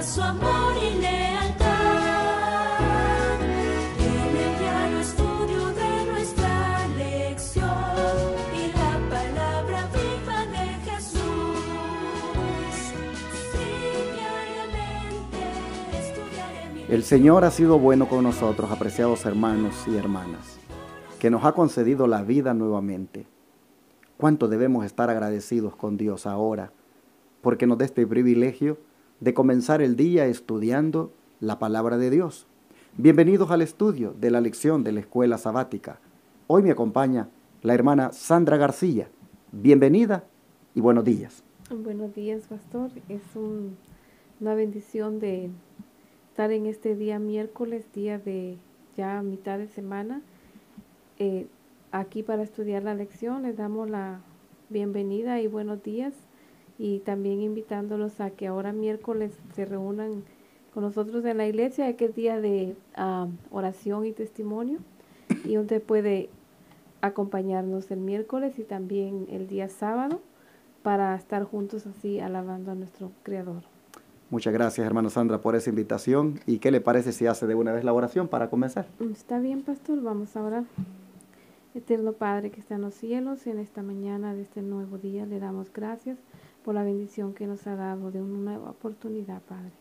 su amor y lealtad. En el diario estudio de nuestra lección y la palabra viva de Jesús. Sí, diariamente estudiaré mi El Señor ha sido bueno con nosotros, apreciados hermanos y hermanas, que nos ha concedido la vida nuevamente. ¿Cuánto debemos estar agradecidos con Dios ahora porque nos da este privilegio de comenzar el día estudiando la palabra de Dios? Bienvenidos al estudio de la lección de la escuela sabática. Hoy me acompaña la hermana Sandra García. Bienvenida y buenos días. Buenos días, pastor. Es una bendición de estar en este día miércoles, día de ya mitad de semana, aquí para estudiar la lección. Les damos la bienvenida y buenos días, y también invitándolos a que ahora miércoles se reúnan con nosotros en la iglesia, que es día de oración y testimonio, y usted puede acompañarnos el miércoles y también el día sábado para estar juntos así alabando a nuestro Creador. Muchas gracias, hermana Sandra, por esa invitación. ¿Y qué le parece si hace de una vez la oración para comenzar? Está bien, pastor, vamos a orar. Eterno Padre que está en los cielos, en esta mañana de este nuevo día le damos gracias por la bendición que nos ha dado de una nueva oportunidad, Padre.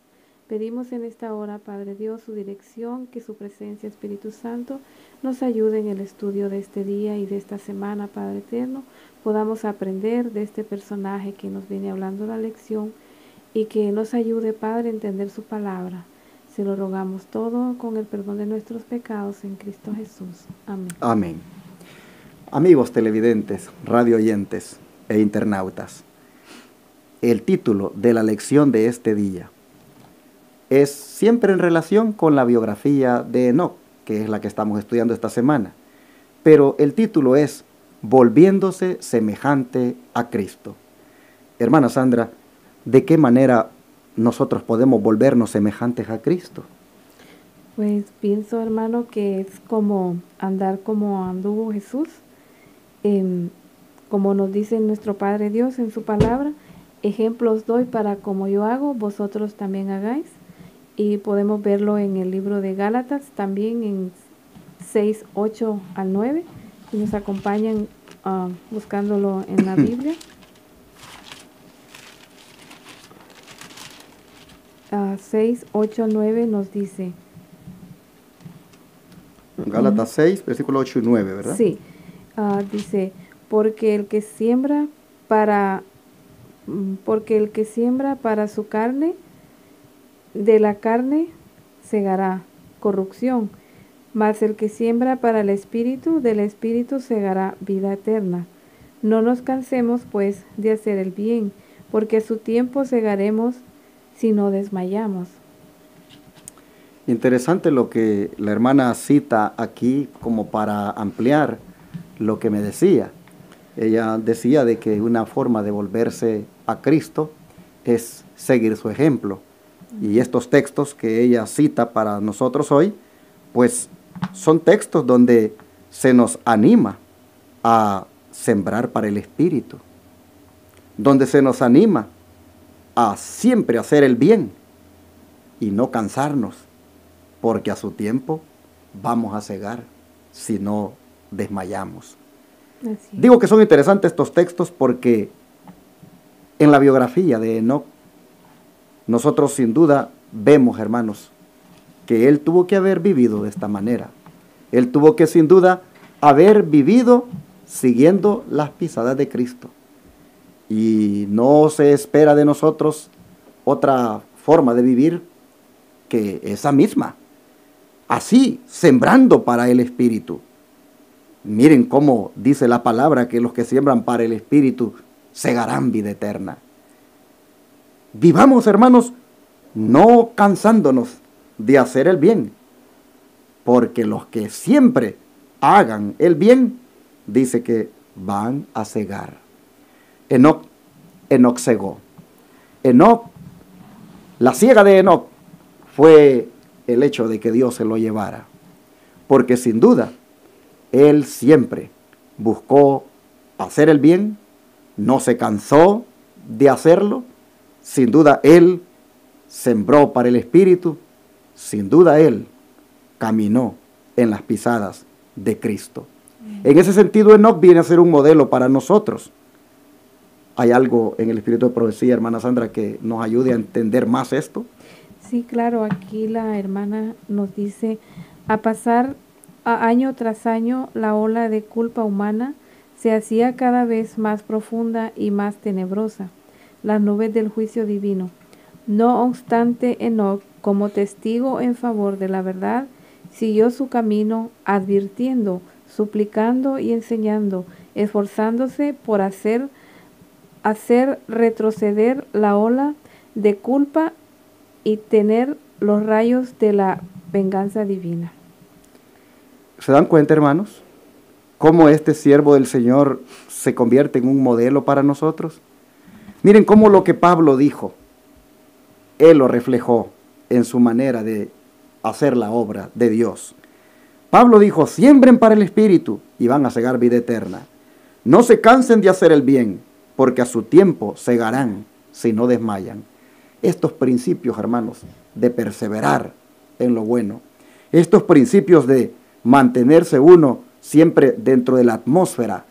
Pedimos en esta hora, Padre Dios, su dirección, que su presencia, Espíritu Santo, nos ayude en el estudio de este día y de esta semana, Padre eterno. Podamos aprender de este personaje que nos viene hablando la lección y que nos ayude, Padre, a entender su palabra. Se lo rogamos todo con el perdón de nuestros pecados en Cristo Jesús. Amén. Amén. Amigos televidentes, radio oyentes e internautas, el título de la lección de este día es siempre en relación con la biografía de Enoc, que es la que estamos estudiando esta semana. Pero el título es Volviéndose semejante a Cristo. Hermana Sandra, ¿de qué manera nosotros podemos volvernos semejantes a Cristo? Pues pienso, hermano, que es como andar como anduvo Jesús, como nos dice nuestro Padre Dios en su palabra. Ejemplos doy para como yo hago, vosotros también hagáis. Y podemos verlo en el libro de Gálatas, también en 6, 8 al 9. Y nos acompañan buscándolo en la Biblia. 6, 8, 9 nos dice. Gálatas 6, versículo 8 y 9, ¿verdad? Sí, dice, porque el que siembra para su carne, de la carne segará corrupción, mas el que siembra para el Espíritu, del Espíritu segará vida eterna. No nos cansemos, pues, de hacer el bien, porque a su tiempo segaremos si no desmayamos. Interesante lo que la hermana cita aquí como para ampliar lo que me decía. Ella decía de que una forma de volverse a Cristo es seguir su ejemplo. Y estos textos que ella cita para nosotros hoy, pues son textos donde se nos anima a sembrar para el Espíritu, donde se nos anima a siempre hacer el bien y no cansarnos, porque a su tiempo vamos a cegar si no desmayamos. Digo que son interesantes estos textos porque en la biografía de Enoc, nosotros sin duda vemos, hermanos, que él tuvo que haber vivido de esta manera. Él tuvo que sin duda haber vivido siguiendo las pisadas de Cristo. Y no se espera de nosotros otra forma de vivir que esa misma. Así, sembrando para el Espíritu. Miren cómo dice la palabra que los que siembran para el Espíritu segarán vida eterna. Vivamos, hermanos, no cansándonos de hacer el bien, porque los que siempre hagan el bien, dice que van a cegar. Enoc cegó. La ciega de Enoc fue el hecho de que Dios se lo llevara, porque sin duda, él siempre buscó hacer el bien, no se cansó de hacerlo. Sin duda, él sembró para el Espíritu, sin duda él caminó en las pisadas de Cristo. En ese sentido, Enoc viene a ser un modelo para nosotros. ¿Hay algo en el espíritu de profecía, hermana Sandra, que nos ayude a entender más esto? Sí, claro, aquí la hermana nos dice, a pasar año tras año, la ola de culpa humana se hacía cada vez más profunda y más tenebrosa, las nubes del juicio divino. No obstante, Enoc, como testigo en favor de la verdad, siguió su camino, advirtiendo, suplicando y enseñando, esforzándose por hacer retroceder la ola de culpa y tener los rayos de la venganza divina. ¿Se dan cuenta, hermanos, cómo este siervo del Señor se convierte en un modelo para nosotros? Miren cómo lo que Pablo dijo, él lo reflejó en su manera de hacer la obra de Dios. Pablo dijo, siembren para el Espíritu y van a segar vida eterna. No se cansen de hacer el bien, porque a su tiempo segarán si no desmayan. Estos principios, hermanos, de perseverar en lo bueno, estos principios de mantenerse uno siempre dentro de la atmósfera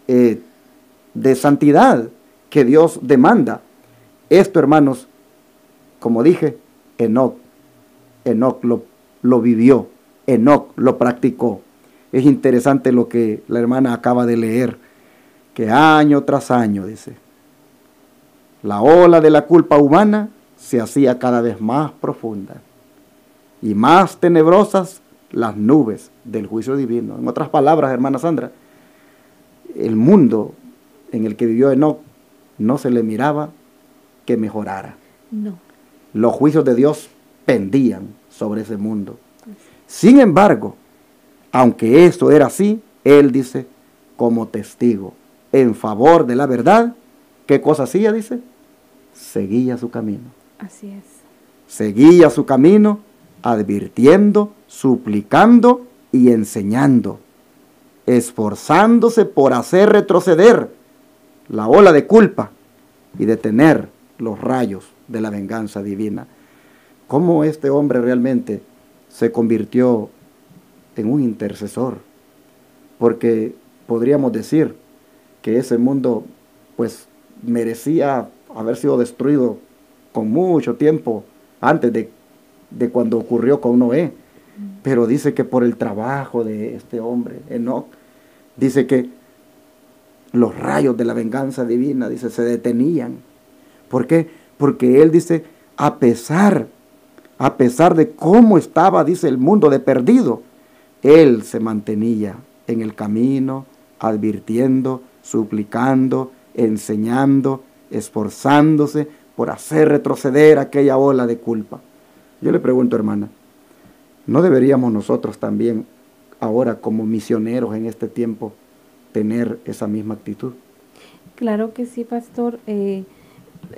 de santidad que Dios demanda. Esto, hermanos, como dije, Enoc lo vivió, Enoc lo practicó. Es interesante lo que la hermana acaba de leer, que año tras año, dice, la ola de la culpa humana se hacía cada vez más profunda y más tenebrosas las nubes del juicio divino. En otras palabras, hermana Sandra, el mundo en el que vivió Enoc no se le miraba que mejorara. No. Los juicios de Dios pendían sobre ese mundo. Sin embargo, aunque esto era así, él dice, como testigo en favor de la verdad, ¿qué cosa hacía? Dice, seguía su camino. Así es. Seguía su camino, advirtiendo, suplicando y enseñando, esforzándose por hacer retroceder la ola de culpa y detener los rayos de la venganza divina. ¿Cómo este hombre realmente se convirtió en un intercesor? Porque podríamos decir que ese mundo pues merecía haber sido destruido con mucho tiempo antes de cuando ocurrió con Noé. Pero dice que por el trabajo de este hombre, Enoc, dice que los rayos de la venganza divina, dice, se detenían. ¿Por qué? Porque él dice, a pesar de cómo estaba, dice, el mundo de perdido, él se mantenía en el camino, advirtiendo, suplicando, enseñando, esforzándose por hacer retroceder aquella ola de culpa. Yo le pregunto, hermana, ¿no deberíamos nosotros también, ahora como misioneros en este tiempo, tener esa misma actitud? Claro que sí, pastor.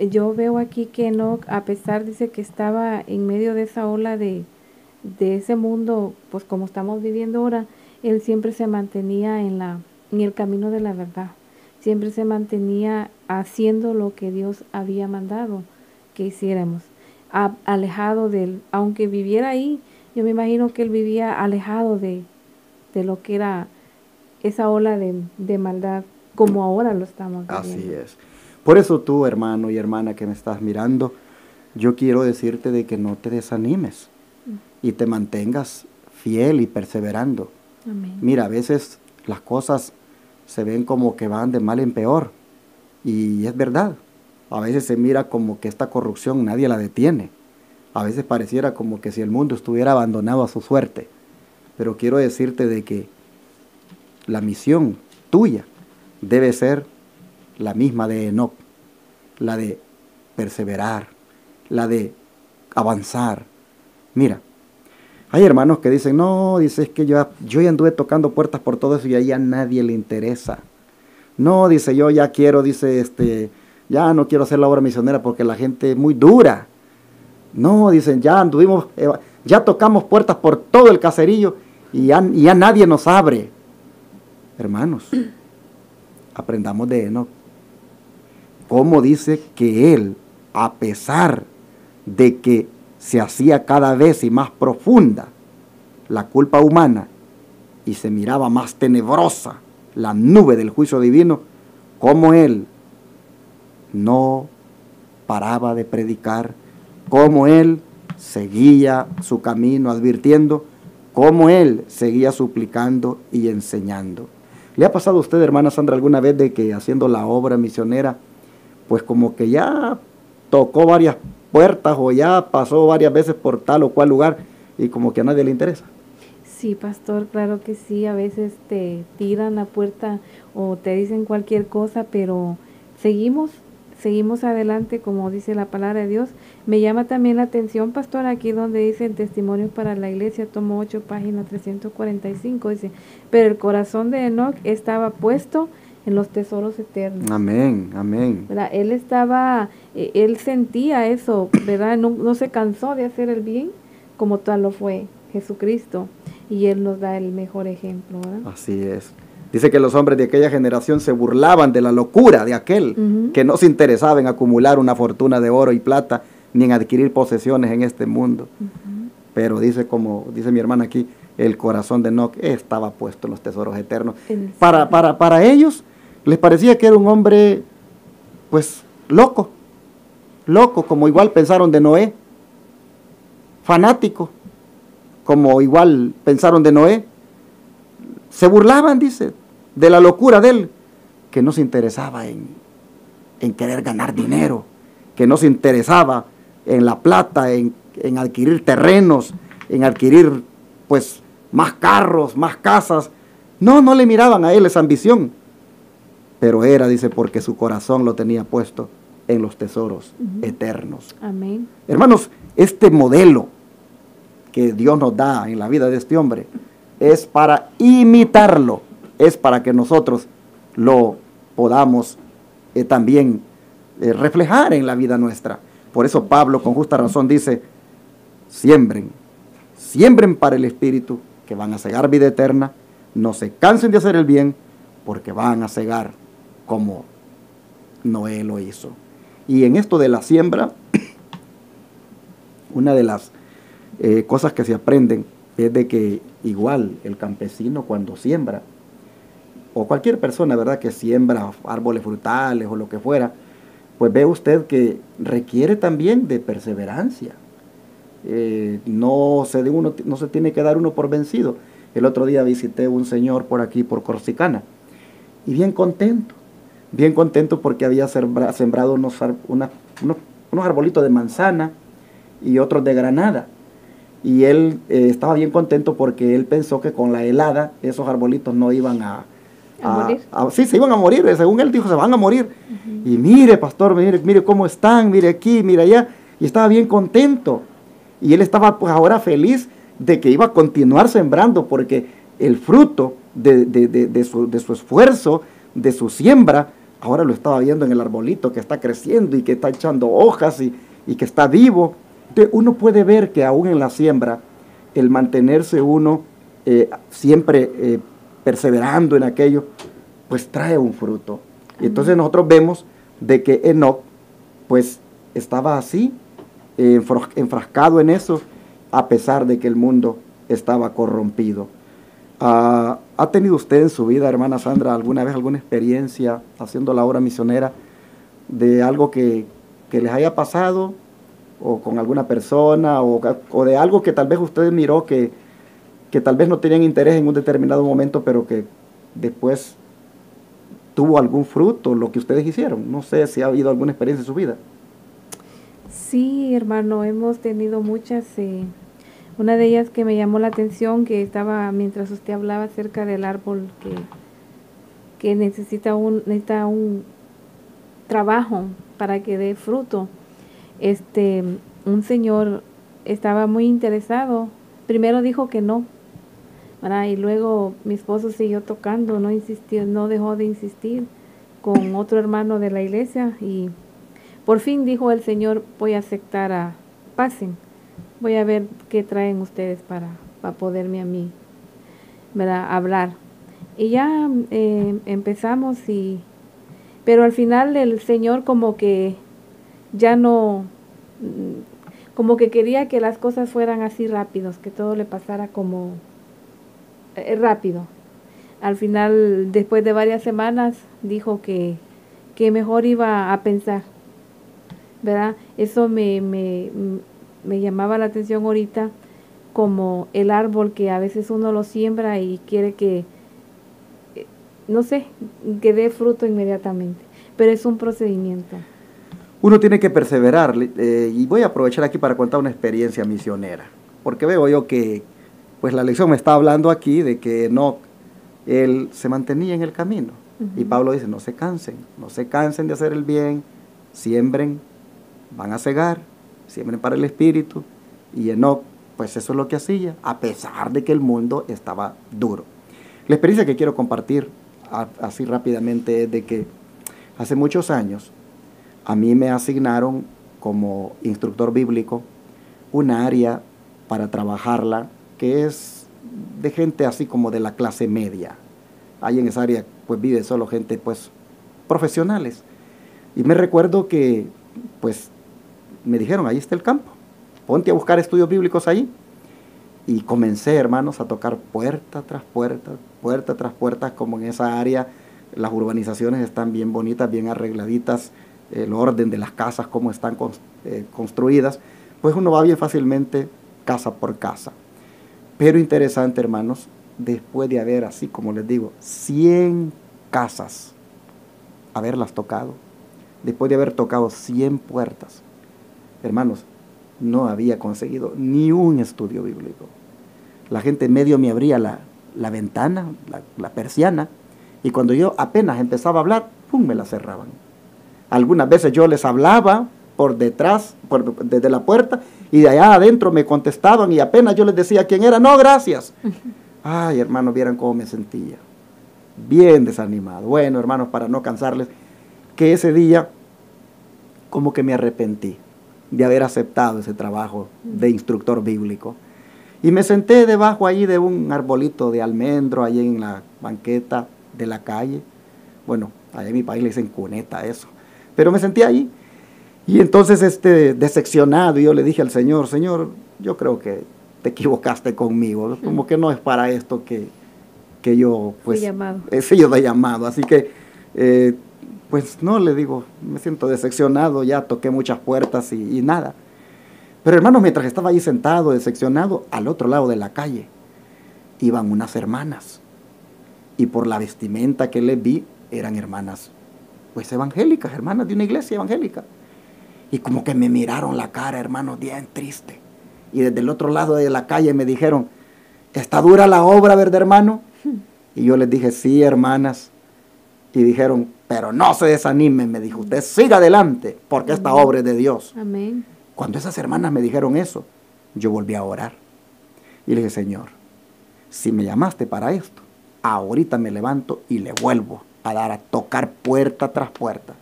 Yo veo aquí que Enoc, a pesar, dice que estaba en medio de esa ola de ese mundo, pues como estamos viviendo ahora, él siempre se mantenía en el camino de la verdad. Siempre se mantenía haciendo lo que Dios había mandado que hiciéramos. Alejado aunque viviera ahí, yo me imagino que él vivía alejado de lo que era esa ola de maldad, como ahora lo estamos viviendo. Así es. Por eso tú, hermano y hermana que me estás mirando, yo quiero decirte de que no te desanimes y te mantengas fiel y perseverando. Amén. Mira, a veces las cosas se ven como que van de mal en peor, y es verdad. A veces se mira como que esta corrupción nadie la detiene. A veces pareciera como que si el mundo estuviera abandonado a su suerte. Pero quiero decirte de que la misión tuya debe ser la misma de Enoc, la de perseverar, la de avanzar. Mira, hay hermanos que dicen, no, dice, es que yo ya anduve tocando puertas por todo eso y ahí a nadie le interesa. No, dice, yo ya quiero, dice, ya no quiero hacer la obra misionera porque la gente es muy dura. No, dicen, ya tocamos puertas por todo el caserillo y ya nadie nos abre. Hermanos, aprendamos de Enoc. Cómo dice que él, a pesar de que se hacía cada vez y más profunda la culpa humana y se miraba más tenebrosa la nube del juicio divino, como él no paraba de predicar, como él seguía su camino advirtiendo, como él seguía suplicando y enseñando. ¿Le ha pasado a usted, hermana Sandra, alguna vez de que haciendo la obra misionera, pues como que ya tocó varias puertas o ya pasó varias veces por tal o cual lugar y como que a nadie le interesa? Sí, pastor, claro que sí. A veces te tiran la puerta o te dicen cualquier cosa, pero seguimos adelante, como dice la palabra de Dios. Me llama también la atención, pastor, aquí donde dice Testimonios para la Iglesia, tomo 8, página 345, dice, pero el corazón de Enoc estaba puesto en los tesoros eternos. Amén, amén. ¿Verdad? Él sentía eso, ¿verdad? No se cansó de hacer el bien como tal lo fue Jesucristo, y Él nos da el mejor ejemplo, ¿verdad? Así es. Dice que los hombres de aquella generación se burlaban de la locura de aquel que no se interesaba en acumular una fortuna de oro y plata, ni en adquirir posesiones en este mundo. Pero dice, como dice mi hermana aquí, el corazón de Enoc estaba puesto en los tesoros eternos. Para ellos les parecía que era un hombre, pues, loco, como igual pensaron de Noé, fanático, como igual pensaron de Noé. Se burlaban, dice, de la locura de él, que no se interesaba en querer ganar dinero, que no se interesaba en la plata, en adquirir terrenos, en adquirir, pues, más carros, más casas. No le miraban a él esa ambición, pero era, dice, porque su corazón lo tenía puesto en los tesoros eternos. Amén. Hermanos, este modelo que Dios nos da en la vida de este hombre es para imitarlo, es para que nosotros lo podamos también reflejar en la vida nuestra. Por eso Pablo con justa razón dice, siembren para el Espíritu, que van a segar vida eterna, no se cansen de hacer el bien, porque van a segar como Noé lo hizo. Y en esto de la siembra, una de las cosas que se aprenden es de que igual el campesino cuando siembra, o cualquier persona, ¿verdad?, que siembra árboles frutales o lo que fuera, pues ve usted que requiere también de perseverancia. No se tiene que dar uno por vencido. El otro día visité un señor por aquí, por Corsicana, y bien contento porque había sembrado unos arbolitos de manzana y otros de granada. Y él estaba bien contento porque él pensó que con la helada esos arbolitos no iban a morir. Sí, se iban a morir. Según él dijo, se van a morir. Y mire, pastor, mire cómo están, mire aquí, mire allá. Y estaba bien contento. Y él estaba pues ahora feliz de que iba a continuar sembrando, porque el fruto de su esfuerzo, de su siembra, ahora lo estaba viendo en el arbolito que está creciendo y que está echando hojas y que está vivo. Entonces uno puede ver que aún en la siembra, el mantenerse uno siempre perseverando en aquello, pues trae un fruto. Y entonces nosotros vemos de que Enoc pues estaba así, enfrascado en eso, a pesar de que el mundo estaba corrompido. ¿Ha tenido usted en su vida, hermana Sandra, alguna vez alguna experiencia haciendo la obra misionera de algo que les haya pasado, o con alguna persona, o de algo que tal vez usted miró que tal vez no tenían interés en un determinado momento, pero que después tuvo algún fruto, lo que ustedes hicieron? No sé si ha habido alguna experiencia en su vida. Sí, hermano, hemos tenido muchas. Una de ellas que me llamó la atención, que estaba mientras usted hablaba acerca del árbol que necesita un trabajo para que dé fruto. Un señor estaba muy interesado. Primero dijo que no, ¿verdad? Y luego mi esposo siguió tocando, no insistió, no dejó de insistir con otro hermano de la iglesia, y por fin dijo el Señor, voy a aceptar pasen, voy a ver qué traen ustedes para poderme a mí, ¿verdad?, hablar. Y ya empezamos, pero al final el Señor como que ya no como que quería que las cosas fueran así rápidos, que todo le pasara como rápido. Al final, después de varias semanas, dijo que mejor iba a pensar, ¿verdad? Eso me llamaba la atención ahorita, como el árbol que a veces uno lo siembra y quiere que, no sé, que dé fruto inmediatamente, pero es un procedimiento. Uno tiene que perseverar, y voy a aprovechar aquí para contar una experiencia misionera, porque veo yo que pues la lección me está hablando aquí de que Enoc, él se mantenía en el camino. Y Pablo dice, no se cansen de hacer el bien, siembren, van a segar, siembren para el Espíritu. Y Enoc, pues eso es lo que hacía, a pesar de que el mundo estaba duro. La experiencia que quiero compartir así rápidamente es de que hace muchos años a mí me asignaron como instructor bíblico una área para trabajarla que es de gente así como de la clase media. Ahí en esa área pues vive solo gente pues profesionales. Y me recuerdo que pues me dijeron, ahí está el campo, ponte a buscar estudios bíblicos ahí. Y comencé, hermanos, a tocar puerta tras puerta, como en esa área las urbanizaciones están bien bonitas, bien arregladitas, el orden de las casas, cómo están construidas, pues uno va bien fácilmente casa por casa. Pero interesante, hermanos, después de haber, así como les digo, 100 casas, haberlas tocado, después de haber tocado 100 puertas, hermanos, no había conseguido ni un estudio bíblico. La gente medio me abría la ventana, la persiana, y cuando yo apenas empezaba a hablar, ¡pum!, me la cerraban. Algunas veces yo les hablaba por detrás, desde la puerta, y de allá adentro me contestaban, y apenas yo les decía quién era, no, gracias. Ay, hermanos, vieran cómo me sentía. Bien desanimado. Bueno, hermanos, para no cansarles, que ese día como que me arrepentí de haber aceptado ese trabajo de instructor bíblico. Y me senté debajo allí de un arbolito de almendro, allí en la banqueta de la calle. Bueno, allá en mi país le dicen cuneta eso. Pero me senté allí. Y entonces decepcionado, yo le dije al Señor, Señor, yo creo que te equivocaste conmigo. Como que no es para esto que yo, pues, he sido de llamado. Así que, pues no, le digo, me siento decepcionado, ya toqué muchas puertas y nada. Pero hermanos, mientras estaba allí sentado, decepcionado, al otro lado de la calle, iban unas hermanas. Y por la vestimenta que les vi, eran hermanas, pues evangélicas, hermanas de una iglesia evangélica. Y como que me miraron la cara, hermanos, bien triste. Y desde el otro lado de la calle me dijeron, ¿está dura la obra, verdad, hermano? Y yo les dije, sí, hermanas. Y dijeron, pero no se desanimen, me dijo, usted siga adelante, porque esta obra es de Dios. Amén. Cuando esas hermanas me dijeron eso, yo volví a orar. Y le dije, Señor, si me llamaste para esto, ahorita me levanto y le vuelvo a tocar puerta tras puerta.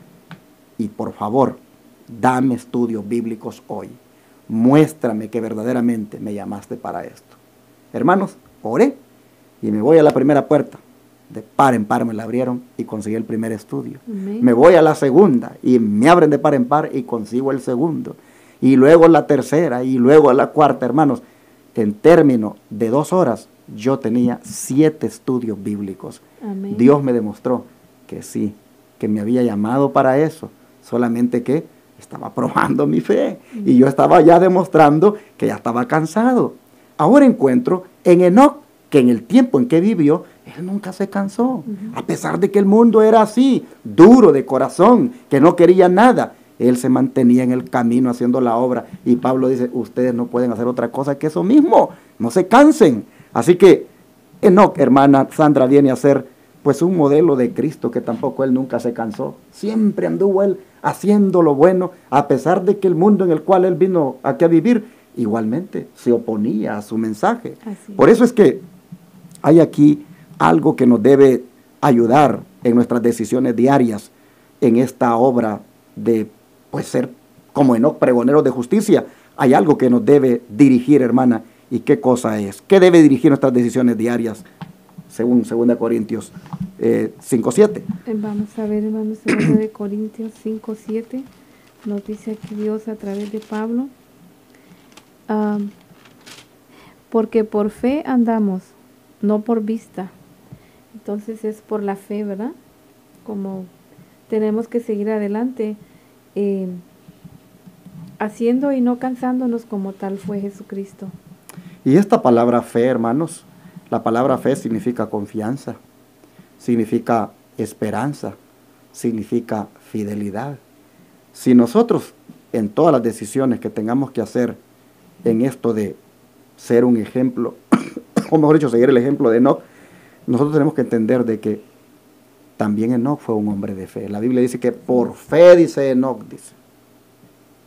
Y por favor, dame estudios bíblicos hoy. Muéstrame que verdaderamente me llamaste para esto. Hermanos, oré y me voy a la primera puerta. De par en par me la abrieron y conseguí el primer estudio. Amén. Me voy a la segunda y me abren de par en par y consigo el segundo. Y luego la tercera y luego la cuarta, hermanos. En término de 2 horas, yo tenía 7 estudios bíblicos. Amén. Dios me demostró que sí, que me había llamado para eso, solamente que estaba probando mi fe y yo estaba ya demostrando que ya estaba cansado. Ahora encuentro en Enoc que en el tiempo en que vivió, él nunca se cansó, a pesar de que el mundo era así, duro de corazón, que no quería nada. Él se mantenía en el camino haciendo la obra. Y Pablo dice, ustedes no pueden hacer otra cosa que eso mismo. No se cansen. Así que Enoc, hermana Sandra, viene a ser pues un modelo de Cristo, que tampoco él nunca se cansó. Siempre anduvo él haciendo lo bueno, a pesar de que el mundo en el cual él vino aquí a vivir, igualmente se oponía a su mensaje. Así. Por eso es que hay aquí algo que nos debe ayudar en nuestras decisiones diarias en esta obra de pues ser como Enoc, pregoneros de justicia. Hay algo que nos debe dirigir, hermana. ¿Y qué cosa es? ¿Qué debe dirigir nuestras decisiones diarias? Según 2 Corintios 5:7. Vamos a ver, hermanos, 2 Corintios 5:7. Nos dice aquí Dios a través de Pablo. Porque por fe andamos, no por vista. Entonces es por la fe, ¿verdad? Como tenemos que seguir adelante, haciendo y no cansándonos como tal fue Jesucristo. Y esta palabra fe, hermanos, la palabra fe significa confianza, significa esperanza, significa fidelidad. Si nosotros en todas las decisiones que tengamos que hacer en esto de ser un ejemplo, o mejor dicho, seguir el ejemplo de Enoc, nosotros tenemos que entender de que también Enoc fue un hombre de fe. La Biblia dice que por fe, dice Enoc, dice.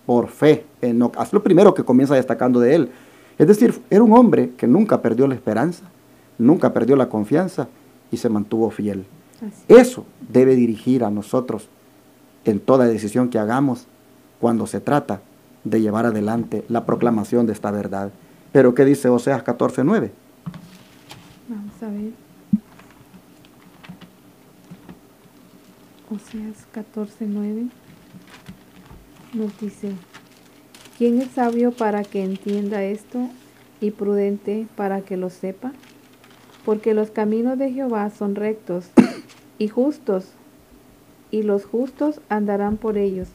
Por fe, Enoc. Es lo primero que comienza destacando de él. Es decir, era un hombre que nunca perdió la esperanza, nunca perdió la confianza y se mantuvo fiel. Así. Eso debe dirigir a nosotros en toda decisión que hagamos cuando se trata de llevar adelante la proclamación de esta verdad. Pero ¿qué dice Oseas 14:9? Vamos a ver. Oseas 14:9 nos dice: ¿Quién es sabio para que entienda esto y prudente para que lo sepa? Porque los caminos de Jehová son rectos y justos, y los justos andarán por ellos,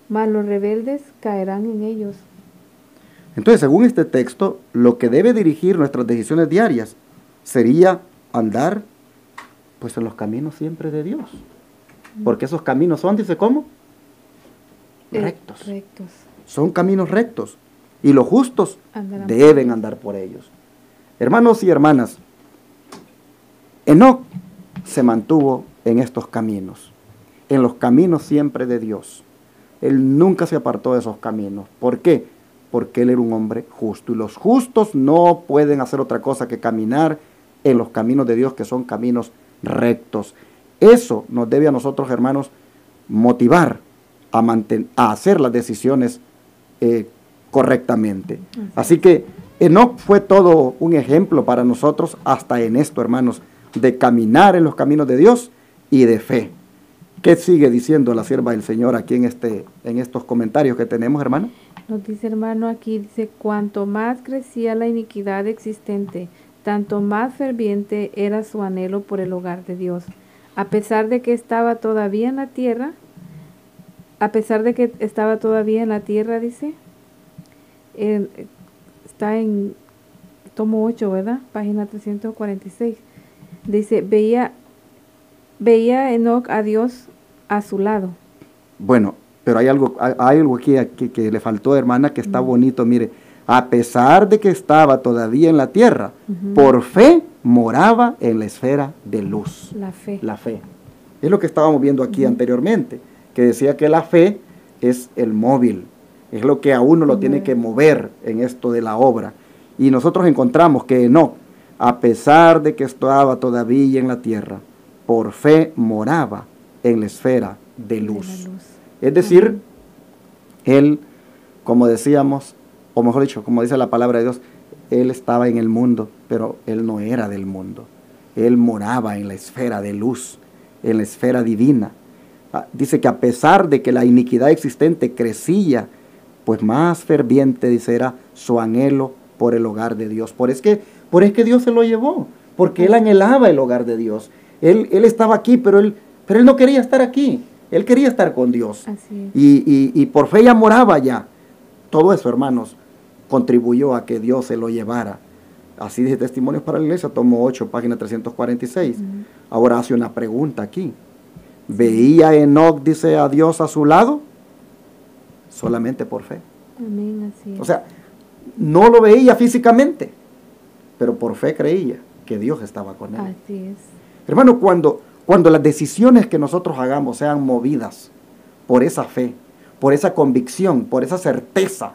mas los rebeldes caerán en ellos. Entonces, según este texto, lo que debe dirigir nuestras decisiones diarias sería andar pues en los caminos siempre de Dios. Porque esos caminos son, dice, ¿cómo? Rectos. Rectos. Son caminos rectos. Y los justos Andarán deben andar por ellos. Hermanos y hermanas, Enoc se mantuvo en estos caminos, en los caminos siempre de Dios. Él nunca se apartó de esos caminos. ¿Por qué? Porque él era un hombre justo. Y los justos no pueden hacer otra cosa que caminar en los caminos de Dios, que son caminos rectos. Eso nos debe a nosotros, hermanos, motivar a hacer las decisiones correctamente. Así que Enoc fue todo un ejemplo para nosotros, hasta en esto, hermanos, de caminar en los caminos de Dios y de fe. ¿Qué sigue diciendo la sierva del Señor aquí en estos comentarios que tenemos, hermano? Nos dice, hermano, aquí dice: cuanto más crecía la iniquidad existente, tanto más ferviente era su anhelo por el hogar de Dios. A pesar de que estaba todavía en la tierra, dice, está en tomo 8, ¿verdad? Página 346. Dice, veía Enoc a Dios a su lado. Bueno, pero hay algo aquí que le faltó, hermana, que está bonito. Mire, a pesar de que estaba todavía en la tierra, por fe moraba en la esfera de luz. La fe. La fe. Es lo que estábamos viendo aquí anteriormente, que decía que la fe es el móvil, es lo que a uno lo tiene que mover en esto de la obra. Y nosotros encontramos que Enoc, a pesar de que estaba todavía en la tierra, por fe moraba en la esfera de luz. Es decir, él, como decíamos, o mejor dicho, como dice la palabra de Dios, él estaba en el mundo, pero él no era del mundo. Él moraba en la esfera de luz, en la esfera divina. Dice que a pesar de que la iniquidad existente crecía, pues más ferviente, dice, era su anhelo por el hogar de Dios. Por es que Dios se lo llevó, porque él anhelaba el hogar de Dios. Él estaba aquí, pero él no quería estar aquí. Él quería estar con Dios. Así es. Y por fe ya moraba ya. Todo eso, hermanos, contribuyó a que Dios se lo llevara. Así dice Testimonios para la Iglesia, tomo 8, página 346. Ahora hace una pregunta aquí. ¿Veía Enoc, dice, a Dios a su lado? Solamente por fe. Amén, así es. O sea, no lo veía físicamente, pero por fe creía que Dios estaba con él. Así es. Hermano, cuando las decisiones que nosotros hagamos sean movidas por esa fe, por esa convicción, por esa certeza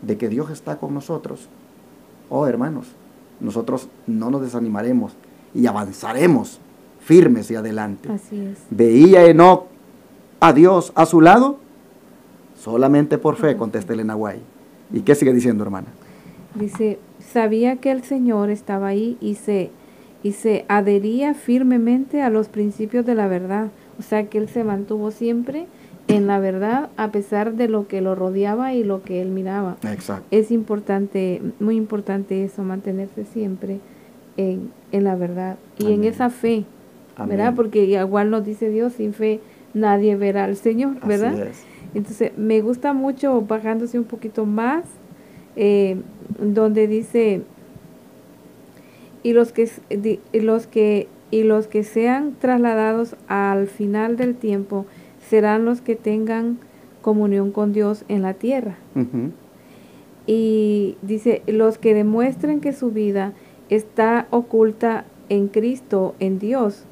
de que Dios está con nosotros, oh hermanos, nosotros no nos desanimaremos y avanzaremos firmes y adelante. Así es. ¿Veía Enoc a Dios a su lado? Solamente por fe, contesta Elena White. ¿Y qué sigue diciendo, hermana? Dice, sabía que el Señor estaba ahí y se adhería firmemente a los principios de la verdad. O sea que él se mantuvo siempre en la verdad, a pesar de lo que lo rodeaba y lo que él miraba. Exacto. Es importante, muy importante eso, mantenerse siempre en la verdad y Amén. en esa fe, Amén. ¿verdad? Porque igual nos dice Dios, sin fe nadie verá al Señor, ¿verdad? Así es. Entonces, me gusta mucho, bajándose un poquito más, donde dice, y los que sean trasladados al final del tiempo serán los que tengan comunión con Dios en la tierra. Ujú. Y dice, los que demuestren que su vida está oculta en Cristo, en Dios,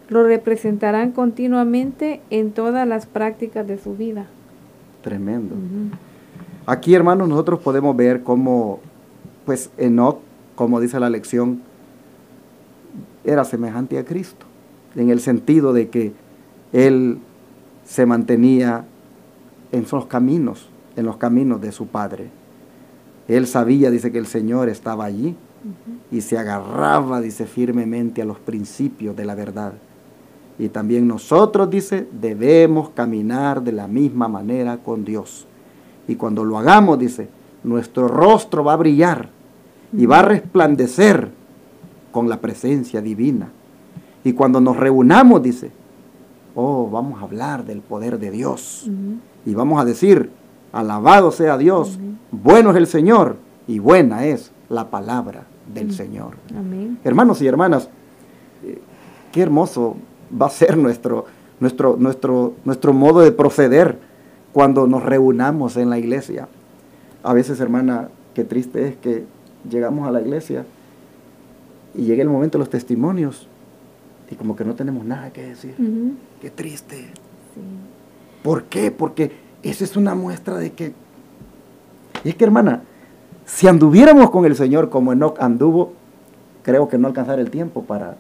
lo representarán continuamente en todas las prácticas de su vida. Tremendo. Ujú. Aquí, hermanos, nosotros podemos ver cómo, pues, Enoc, como dice la lección, era semejante a Cristo, en el sentido de que él se mantenía en los caminos de su Padre. Él sabía, dice, que el Señor estaba allí y se agarraba, dice, firmemente a los principios de la verdad. Y también nosotros, dice, debemos caminar de la misma manera con Dios. Y cuando lo hagamos, dice, nuestro rostro va a brillar y va a resplandecer con la presencia divina. Y cuando nos reunamos, dice, oh, vamos a hablar del poder de Dios. Y vamos a decir, alabado sea Dios, bueno es el Señor y buena es la palabra del Señor. Amén. Hermanos y hermanas, qué hermoso va a ser nuestro modo de proceder cuando nos reunamos en la iglesia. A veces, hermana, qué triste es que llegamos a la iglesia y llega el momento de los testimonios y como que no tenemos nada que decir. Qué triste. Sí. ¿Por qué? Porque esa es una muestra de que... Y es que, hermana, si anduviéramos con el Señor como Enoc anduvo, creo que no alcanzara el tiempo para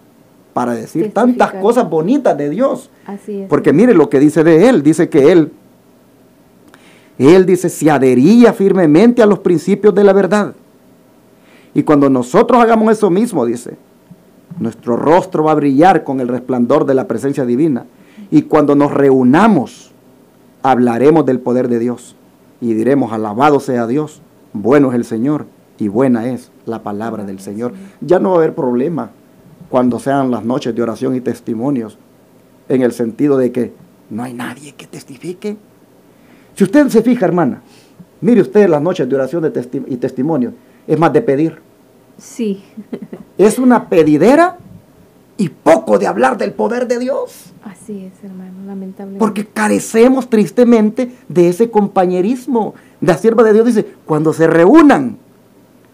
decir Testificar tantas cosas bonitas de Dios. Así es. Porque mire lo que dice de él. Dice que él dice, se adhería firmemente a los principios de la verdad. Y cuando nosotros hagamos eso mismo, dice, nuestro rostro va a brillar con el resplandor de la presencia divina. Y cuando nos reunamos, hablaremos del poder de Dios. Y diremos, alabado sea Dios, bueno es el Señor y buena es la palabra del Señor. Ya no va a haber problema cuando sean las noches de oración y testimonios, en el sentido de que no hay nadie que testifique. Si usted se fija, hermana, mire usted las noches de oración y testimonio, es más de pedir. Sí. Es una pedidera y poco de hablar del poder de Dios. Así es, hermano, lamentablemente. Porque carecemos tristemente de ese compañerismo. La sierva de Dios dice, cuando se reúnan,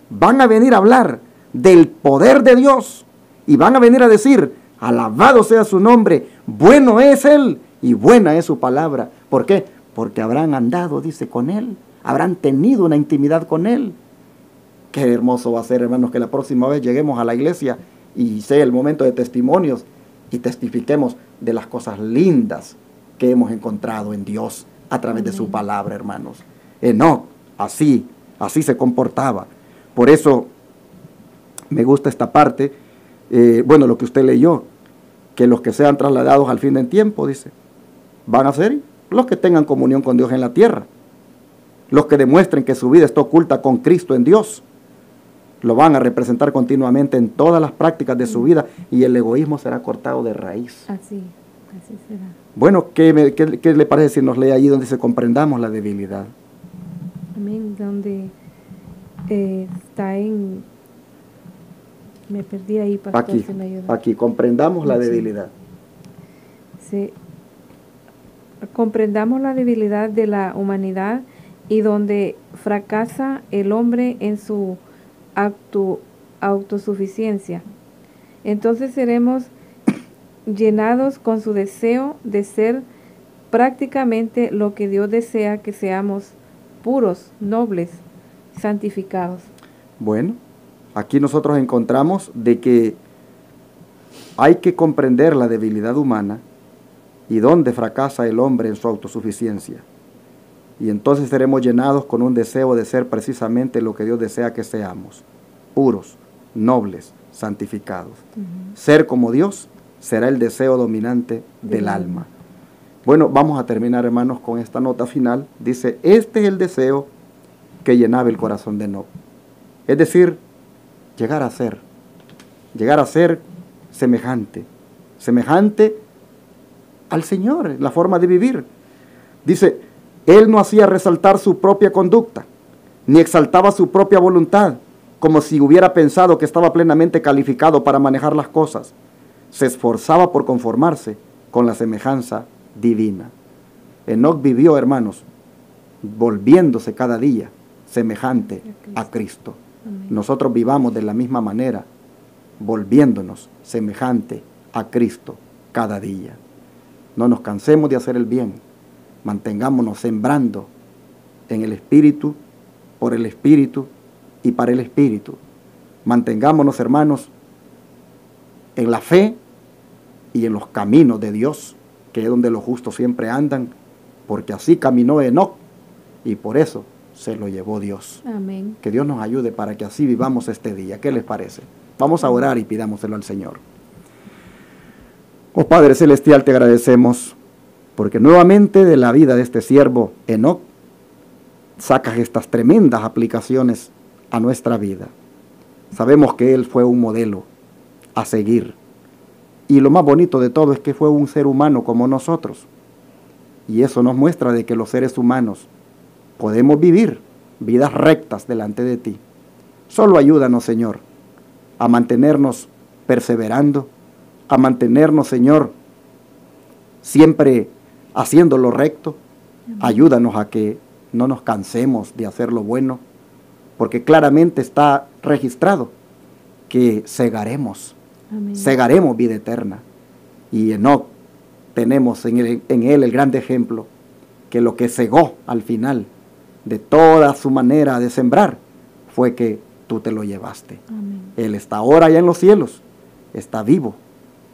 van a venir a hablar del poder de Dios y van a venir a decir, alabado sea su nombre, bueno es Él y buena es su palabra. ¿Por qué? Porque habrán andado, dice, con Él, habrán tenido una intimidad con Él. Qué hermoso va a ser, hermanos, que la próxima vez lleguemos a la iglesia y sea el momento de testimonios y testifiquemos de las cosas lindas que hemos encontrado en Dios a través de su palabra, hermanos. Enoc, así se comportaba. Por eso me gusta esta parte, lo que usted leyó, que los que sean trasladados al fin del tiempo, dice, van a ser los que tengan comunión con Dios en la tierra, los que demuestren que su vida está oculta con Cristo en Dios, lo van a representar continuamente en todas las prácticas de su vida y el egoísmo será cortado de raíz. Así será. Bueno, ¿qué le parece si nos lee allí donde se comprendamos la debilidad? Amén, donde está en... Me perdí ahí, pastor, Aquí, si me ayuda. aquí, comprendamos la Sí. debilidad. Sí. Comprendamos la debilidad de la humanidad y donde fracasa el hombre en su autosuficiencia. Entonces seremos llenados con su deseo de ser prácticamente lo que Dios desea que seamos, puros, nobles, santificados. Bueno, aquí nosotros encontramos de que hay que comprender la debilidad humana y dónde fracasa el hombre en su autosuficiencia. Y entonces seremos llenados con un deseo de ser precisamente lo que Dios desea que seamos, puros, nobles, santificados. Ser como Dios será el deseo dominante del alma. Bueno, vamos a terminar, hermanos, con esta nota final. Dice, este es el deseo que llenaba el corazón de Enoc. Es decir, llegar a ser semejante al Señor, la forma de vivir. Dice, él no hacía resaltar su propia conducta, ni exaltaba su propia voluntad, como si hubiera pensado que estaba plenamente calificado para manejar las cosas. Se esforzaba por conformarse con la semejanza divina. Enoc vivió, hermanos, volviéndose cada día semejante a Cristo. Amén. Nosotros vivamos de la misma manera, volviéndonos semejante a Cristo cada día. No nos cansemos de hacer el bien, mantengámonos sembrando en el Espíritu, por el Espíritu y para el Espíritu. Mantengámonos, hermanos, en la fe y en los caminos de Dios, que es donde los justos siempre andan, porque así caminó Enoc y por eso se lo llevó Dios. Amén. Que Dios nos ayude para que así vivamos este día. ¿Qué les parece? Vamos a orar y pidámoselo al Señor. Oh Padre Celestial, te agradecemos porque nuevamente de la vida de este siervo Enoc sacas estas tremendas aplicaciones a nuestra vida. Sabemos que él fue un modelo a seguir. Y lo más bonito de todo es que fue un ser humano como nosotros. Y eso nos muestra de que los seres humanos podemos vivir vidas rectas delante de ti. Solo ayúdanos, Señor, a mantenernos perseverando, a mantenernos, Señor, siempre haciendo lo recto. Ayúdanos a que no nos cansemos de hacer lo bueno, porque claramente está registrado que cegaremos vida eterna. Y Enoc tenemos en él el gran ejemplo, que lo que cegó al final de toda su manera de sembrar fue que tú te lo llevaste. Amén. Él está ahora ya en los cielos, está vivo,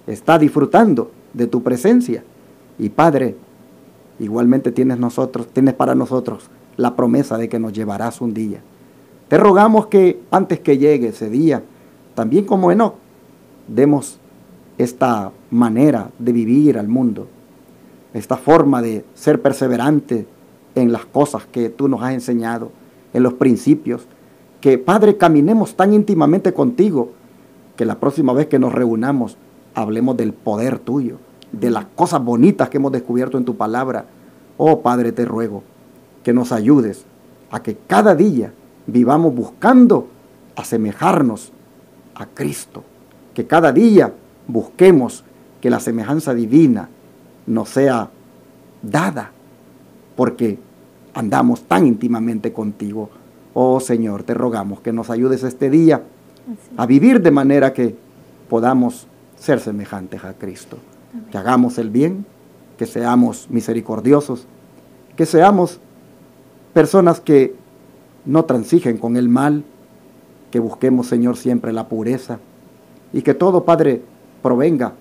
está disfrutando de tu presencia. Y Padre, igualmente tienes para nosotros la promesa de que nos llevarás un día. Te rogamos que antes que llegue ese día, también como Enoc, demos esta manera de vivir al mundo, esta forma de ser perseverante en las cosas que tú nos has enseñado, en los principios, que Padre caminemos tan íntimamente contigo, que la próxima vez que nos reunamos hablemos del poder tuyo, de las cosas bonitas que hemos descubierto en tu palabra. Oh Padre, te ruego que nos ayudes a que cada día vivamos buscando asemejarnos a Cristo, que cada día busquemos que la semejanza divina nos sea dada, porque andamos tan íntimamente contigo. Oh Señor, te rogamos que nos ayudes este día a vivir de manera que podamos ser semejantes a Cristo. Amén. Que hagamos el bien, que seamos misericordiosos, que seamos personas que no transigen con el mal, que busquemos, Señor, siempre la pureza, y que todo, Padre, provenga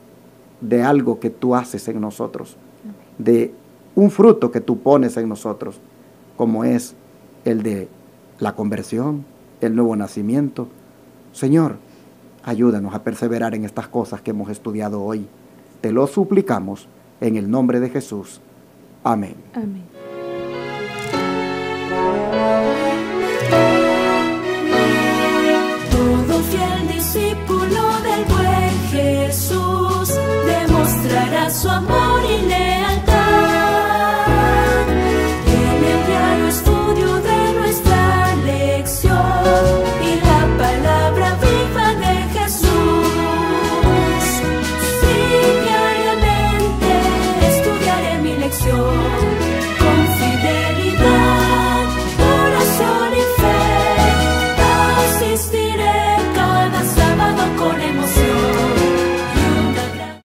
de algo que tú haces en nosotros, de un fruto que tú pones en nosotros, como es el de la conversión, el nuevo nacimiento. Señor, ayúdanos a perseverar en estas cosas que hemos estudiado hoy. Te lo suplicamos en el nombre de Jesús. Amén. Amén.